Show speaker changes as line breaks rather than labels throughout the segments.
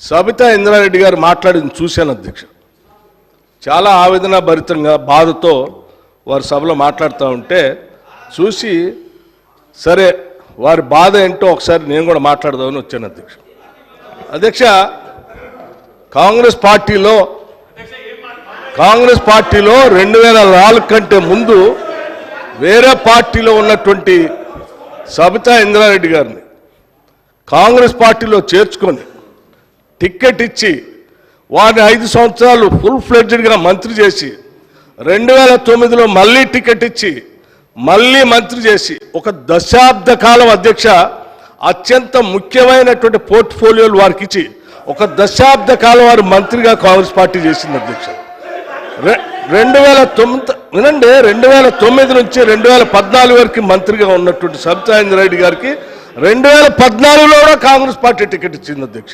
సబితా ఇంద్రారెడ్డి గారు మాట్లాడింది చూశాను అధ్యక్ష. చాలా ఆవేదన భరితంగా బాధతో వారి సభలో మాట్లాడుతూ ఉంటే చూసి సరే వారి బాధ ఏంటో ఒకసారి నేను కూడా మాట్లాడదామని వచ్చాను అధ్యక్ష. అధ్యక్ష, కాంగ్రెస్ పార్టీలో 2004 కంటే ముందు వేరే పార్టీలో ఉన్నటువంటి సబితా ఇంద్రారెడ్డి గారిని కాంగ్రెస్ పార్టీలో చేర్చుకొని టిక్కెట్ ఇచ్చి వారిని 5 సంవత్సరాలు ఫుల్ ఫ్లెడ్జ్డ్గా మంత్రి చేసి 2009లో మళ్ళీ టికెట్ ఇచ్చి మళ్ళీ మంత్రి చేసి ఒక దశాబ్ద కాలం అధ్యక్ష అత్యంత ముఖ్యమైనటువంటి పోర్ట్ఫోలియోలు వారికి ఇచ్చి ఒక దశాబ్ద కాలం వారు మంత్రిగా కాంగ్రెస్ పార్టీ చేసింది అధ్యక్ష. 2009 నుంచి 2014 వరకు మంత్రిగా ఉన్నటువంటి సబితా ఇంద్రారెడ్డి గారికి 2014లో కూడా కాంగ్రెస్ పార్టీ టికెట్ ఇచ్చింది అధ్యక్ష.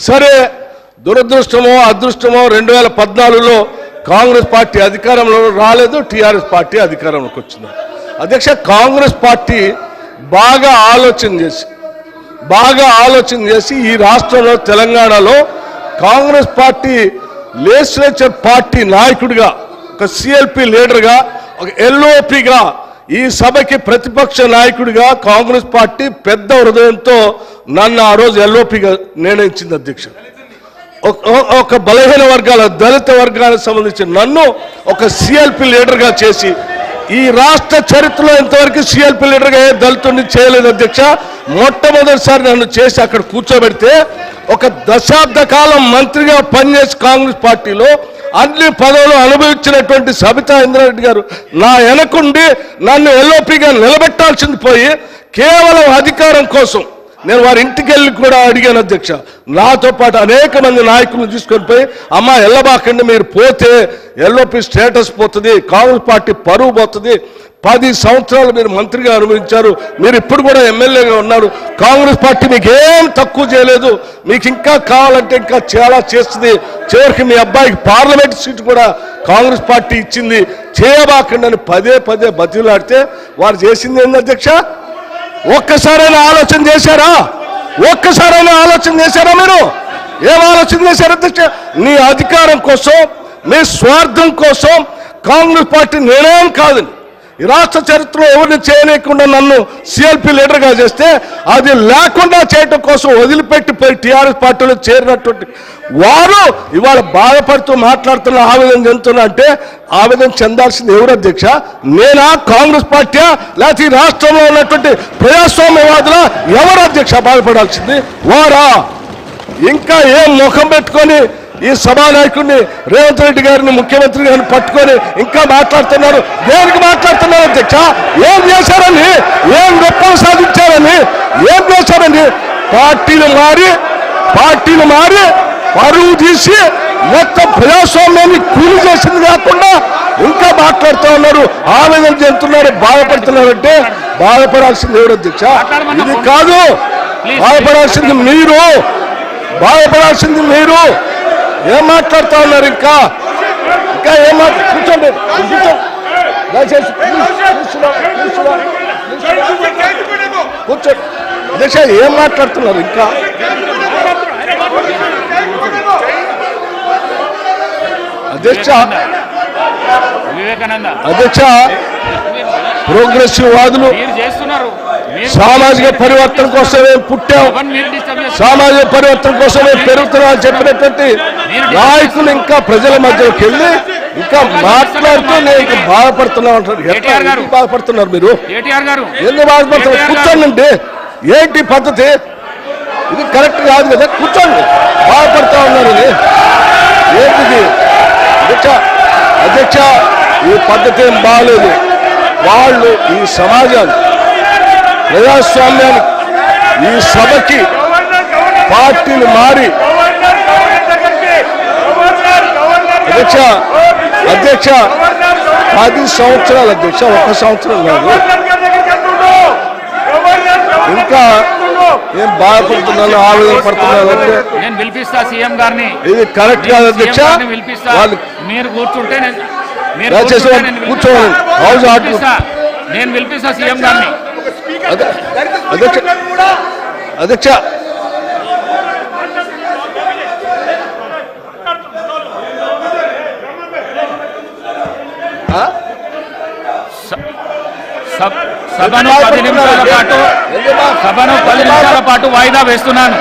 సరే, దురదృష్టమో అదృష్టమో 2014లో కాంగ్రెస్ పార్టీ అధికారంలో రాలేదు, టీఆర్ఎస్ పార్టీ అధికారంలోకి వచ్చింది అధ్యక్ష. కాంగ్రెస్ పార్టీ బాగా ఆలోచన చేసి ఈ రాష్ట్రంలో తెలంగాణలో కాంగ్రెస్ పార్టీ లెజిస్లేచర్ పార్టీ నాయకుడిగా, ఒక సిఎల్పి లీడర్గా, ఒక ఎల్ఓపిగా, ఈ సభకి ప్రతిపక్ష నాయకుడిగా కాంగ్రెస్ పార్టీ పెద్ద హృదయంతో నన్ను ఆ రోజు ఎల్ఓపిగా నిర్ణయించింది అధ్యక్ష. ఒక బలహీన వర్గాల దళిత వర్గానికి సంబంధించిన నన్ను ఒక సిఎల్పి లీడర్గా చేసి ఈ రాష్ట్ర చరిత్రలో ఇంతవరకు సిఎల్పి లీడర్గా ఏ దళితుడిని చేయలేదు అధ్యక్ష. మొట్టమొదటిసారి నన్ను చేసి అక్కడ కూర్చోబెడితే ఒక దశాబ్ద కాలం మంత్రిగా పనిచేసి కాంగ్రెస్ పార్టీలో అన్ని పదవులు అనుభవించినటువంటి సబితా ఇంద్రారెడ్డి గారు నా వెనకుండి నన్ను ఎల్ఓపిగా నిలబెట్టాల్సింది పోయి కేవలం అధికారం కోసం నేను వారి ఇంటికి వెళ్ళి కూడా అడిగాను అధ్యక్ష. నాతో పాటు అనేక మంది నాయకులను తీసుకొని పోయి అమ్మ ఎల్లబాకండి, మీరు పోతే ఎల్ఓపి స్టేటస్ పోతుంది, కాంగ్రెస్ పార్టీ పరువు పోతుంది, 10 సంవత్సరాలు మీరు మంత్రిగా అనుభవించారు, మీరు ఇప్పుడు కూడా ఎమ్మెల్యేగా ఉన్నారు, కాంగ్రెస్ పార్టీ మీకు ఏం తక్కువ చేయలేదు, మీకు ఇంకా కావాలంటే ఇంకా చాలా చేస్తుంది, చివరికి మీ అబ్బాయికి పార్లమెంట్ సీటు కూడా కాంగ్రెస్ పార్టీ ఇచ్చింది, చేయబాకండి అని పదే బతిలాడితే వారు చేసింది ఏంది అధ్యక్ష? ఒక్కసారైనా ఆలోచన చేశారా? మీరు ఏం ఆలోచన చేశారు అధ్యక్ష? నీ అధికారం కోసం, నీ స్వార్థం కోసం కాంగ్రెస్ పార్టీ నిర్ణయం కాదని ఈ రాష్ట్ర చరిత్రలో ఎవరిని చేయలేకుండా నన్ను సిఎల్పి లీడర్గా చేస్తే అది లేకుండా చేయటం కోసం వదిలిపెట్టి పోయి టీఆర్ఎస్ పార్టీలో చేరినటువంటి వారు ఇవాళ బాధపడుతూ మాట్లాడుతున్న ఆవేదన చెందుతున్నా అంటే ఆవేదన చెందాల్సింది ఎవరు అధ్యక్ష? నేనా, కాంగ్రెస్ పార్టీయా, లేకపోతే ఈ రాష్ట్రంలో ఉన్నటువంటి ప్రజాస్వామ్యవాదుల ఎవరు అధ్యక్ష బాధపడాల్సింది? వారా? ఇంకా ఏం ముఖం పెట్టుకొని ఈ సభానాయకుడిని రేవంత్ రెడ్డి గారిని ముఖ్యమంత్రి గారిని పట్టుకొని ఇంకా మాట్లాడుతున్నారు? దేనికి మాట్లాడుతున్నారు అధ్యక్ష? ఏం చేశారని, ఏం గొప్పలు సాధించారని, ఏం చేశారని? పార్టీలు మారి పరువు తీసి మొత్తం ప్రజాస్వామ్యాన్ని కూలి చేసింది కాకుండా ఇంకా మాట్లాడుతూ ఉన్నారు, ఆవేదన చెందుతున్నారు, బాధపడుతున్నారంటే బాధపడాల్సింది ఎవరు అధ్యక్ష? ఇది కాదు, బాధపడాల్సింది మీరు. ఏం మాట్లాడుతూ ఉన్నారు? ఇంకా ఏం కూర్చోండి, దయచేసి కూర్చోండి అధ్యక్ష. ఏం మాట్లాడుతున్నారు ఇంకా? అధ్యక్ష, ప్రోగ్రెసివ్ వాదులు సామాజిక పరివర్తన కోసమే పుట్టాం, సామాజిక పరివర్తన కోసమే పెరుగుతున్నామని చెప్పినటువంటి నాయకులు ఇంకా ప్రజల మధ్యలోకి వెళ్ళి ఇంకా మాట్లాడుతూ నేను ఇంకా బాధపడుతున్నా అంటారు. ఎందుకు బాధపడుతున్నారు మీరు? ఎందుకు బాధపడుతున్నారు? కూర్చోండి. ఏంటి పద్ధతి? ఇది కరెక్ట్ కాదు కదా. కూర్చోండి. బాధపడుతూ ఉన్నారు. ఇది ఏంటిది అధ్యక్ష? ఈ పద్ధతి ఏం బాగలేదు. వాళ్ళు ఈ సమాజాన్ని, ప్రజాస్వామ్యానికి, ఈ సభకి పార్టీలు మారి అధ్యక్ష 10 సంవత్సరాలు అధ్యక్ష, 1 సంవత్సరం కాదు. ఇంకా ఏం బాధపడుతున్నాను, ఆవేదన పడుతున్నాను అంటే ఇది కరెక్ట్ కాదు అధ్యక్ష.
మీరు కూర్చుంటే
కూర్చోవాలి. హౌస్ ఆర్డర్
నేను పిలిపిస్తా సీఎం గారిని.
అధ్యక్ష
సభను 10 నిమిషాల పాటు వాయిదా వేస్తున్నాను.